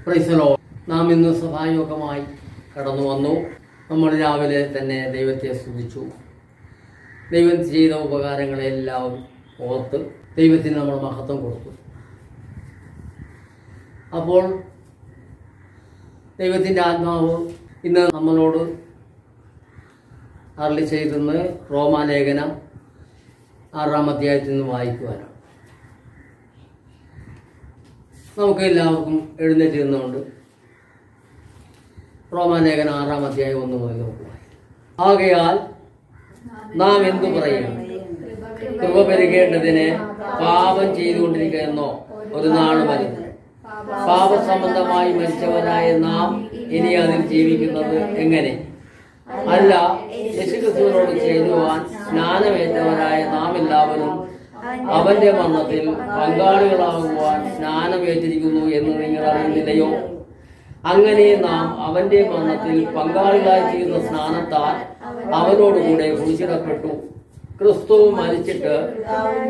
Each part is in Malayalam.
Praise the Lord. നാം ഇന്ന് സഭായോഗമായി കടന്നു വന്നു. നമ്മൾ രാവിലെ തന്നെ ദൈവത്തെ സ്തുതിച്ചു. ദൈവം ചെയ്ത ഉപകാരങ്ങളെല്ലാം ഓർത്ത് ദൈവത്തിന് നമ്മൾ മഹത്വം കൊടുത്തു. അപ്പോൾ ദൈവത്തിൻ്റെ ആത്മാവ് ഇന്ന് നമ്മളോട് അരുളി ചെയ്തെന്ന് റോമാലേഖനം 6-ാം അധ്യായത്തിൽ നിന്ന് വായിക്കുവാനാണ്. നമുക്ക് എല്ലാവർക്കും എഴുന്നേറ്റ് നിന്നുകൊണ്ട് റോമാലേഖനം 6-ാം അധ്യായം 1 മുതൽ നമുക്ക് വായിക്കാം. ആകയാൽ നാം എന്തു പറയുന്നു? കൃപ പെരുകേണ്ടതിന് പാപം ചെയ്തുകൊണ്ടിരിക്കുന്നോ ഒരു നാൾ വരുന്നു. പാപസംബന്ധമായി മരിച്ചവരായ നാം ഇനി അതിൽ ജീവിക്കുന്നത് എങ്ങനെ? അല്ല, യേശുക്രിസ്തുവിനോട് ചേരുവാൻ സ്നാനമേറ്റവരായ നാം എല്ലാവരും അവന്റെ മരണത്തിൽ പങ്കാളികളാകുവാൻ സ്നാനമേറ്റിരിക്കുന്നു എന്ന് നിങ്ങൾ അറിയുന്നില്ലയോ? അങ്ങനെ നാം അവന്റെ മരണത്തിൽ പങ്കാളികളായി ചെയ്യുന്ന സ്നാനത്താൽ അവനോടുകൂടെ കുരിശിടപ്പെട്ടു. ക്രിസ്തു മരിച്ചിട്ട്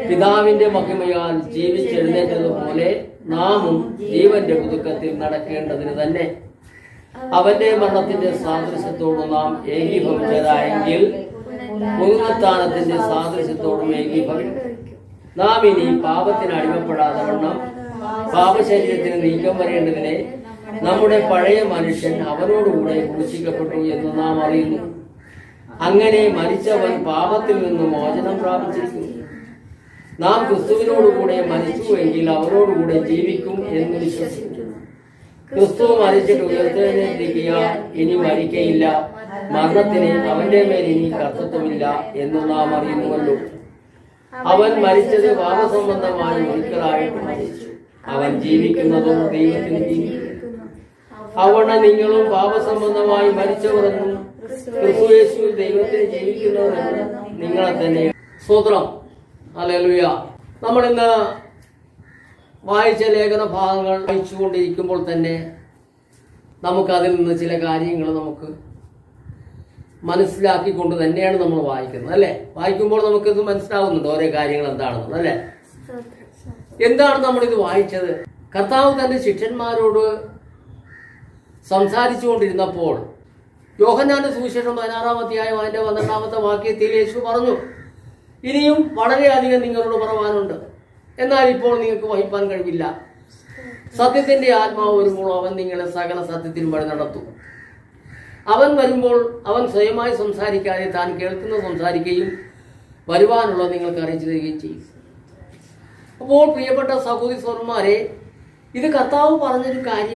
പിതാവിന്റെ മഹിമയാൽ ജീവിച്ചെഴുന്നേറ്റതുപോലെ നാമും ജീവന്റെ പുതുക്കത്തിൽ നടക്കേണ്ടതിന് തന്നെ അവന്റെ മരണത്തിന്റെ സാദൃശ്യത്തോട് നാം ഏകീഭവിച്ചതായെങ്കിൽ പുനരുത്ഥാനത്തിന്റെ സാദൃശ്യത്തോടും ഏകീഭവിക്കും. നാം ഇനി പാപത്തിന് അടിമപ്പെടാതെ വണ്ണം പാപശരീരത്തിന് നീക്കം വരേണ്ടതിനെ നമ്മുടെ പഴയ മനുഷ്യൻ അവനോടുകൂടെ ക്രൂശിക്കപ്പെട്ടു എന്ന് നാം അറിയുന്നു. അങ്ങനെ മരിച്ചവൻ പാപത്തിൽ നിന്ന് മോചനം പ്രാപിച്ചിരിക്കുന്നു. നാം ക്രിസ്തുവിനോടുകൂടെ മരിച്ചുവെങ്കിൽ അവനോടുകൂടെ ജീവിക്കും എന്ന് വിശ്വസിക്കുന്നു. ക്രിസ്തു മരിച്ചിട്ട് ഉയർത്തെഴുന്നേറ്റിരിക്കുകയാൽ ഇനി മരിക്കയില്ല, മരണത്തിന് അവന്റെ മേൽ ഇനി കർത്തൃത്വമില്ല എന്ന് നാം അറിയുന്നുവല്ലോ. അവൻ മരിച്ചത് പാപസംബന്ധമായി ഒരിക്കലായിട്ട് മരിച്ചു. അവൻ ജീവിക്കുന്നതോ ദൈവത്തിന് ജീവിക്കുന്നു. അവണ നിങ്ങളും പാപസംബന്ധമായി മരിച്ചവരെന്നും ക്രിസ്തു യേശുവിൽ ദൈവത്തിന് ജീവിക്കുന്നവരെന്നും നിങ്ങളെ തന്നെ. സ്തോത്രം. ഹല്ലേലൂയ. നമ്മൾ ഇന്ന് വായിച്ച ലേഖന ഭാഗങ്ങൾ വായിച്ചുകൊണ്ടിരിക്കുമ്പോൾ തന്നെ നമുക്കതിൽ നിന്ന് ചില കാര്യങ്ങൾ നമുക്ക് മനസ്സിലാക്കിക്കൊണ്ട് തന്നെയാണ് നമ്മൾ വായിക്കുന്നത്, അല്ലേ? വായിക്കുമ്പോൾ നമുക്കിത് മനസ്സിലാവുന്നുണ്ട് ഓരോ കാര്യങ്ങൾ എന്താണെന്ന്, അല്ലേ? എന്താണ് നമ്മളിത് വായിച്ചത്? കർത്താവ് തന്റെ ശിഷ്യന്മാരോട് സംസാരിച്ചു കൊണ്ടിരുന്നപ്പോൾ യോഹന്നാന്റെ സുവിശേഷം 16-ാം അധ്യായം അതിന്റെ 12-ാമത്തെ വാക്യത്തിൽ യേശു പറഞ്ഞു, ഇനിയും വളരെയധികം നിങ്ങളോട് പറവാനുണ്ട്, എന്നാൽ ഇപ്പോൾ നിങ്ങൾക്ക് വഹിപ്പാൻ കഴിവില്ല. സത്യത്തിന്റെ ആത്മാവ് വരുമ്പോൾ അവൻ നിങ്ങളെ സകല സത്യത്തിനും വഴി നടത്തും. അവൻ വരുമ്പോൾ അവൻ സ്വയമായി സംസാരിക്കാതെ താൻ കേൾക്കുന്ന സംസാരിക്കുകയും വരുവാനുള്ള നിങ്ങൾക്ക് അറിയിച്ചു തരികയും ചെയ്യും. അപ്പോൾ പ്രിയപ്പെട്ട സഹോദരി സഹോദരന്മാരെ, ഇത് കർത്താവ് പറഞ്ഞൊരു കാര്യം.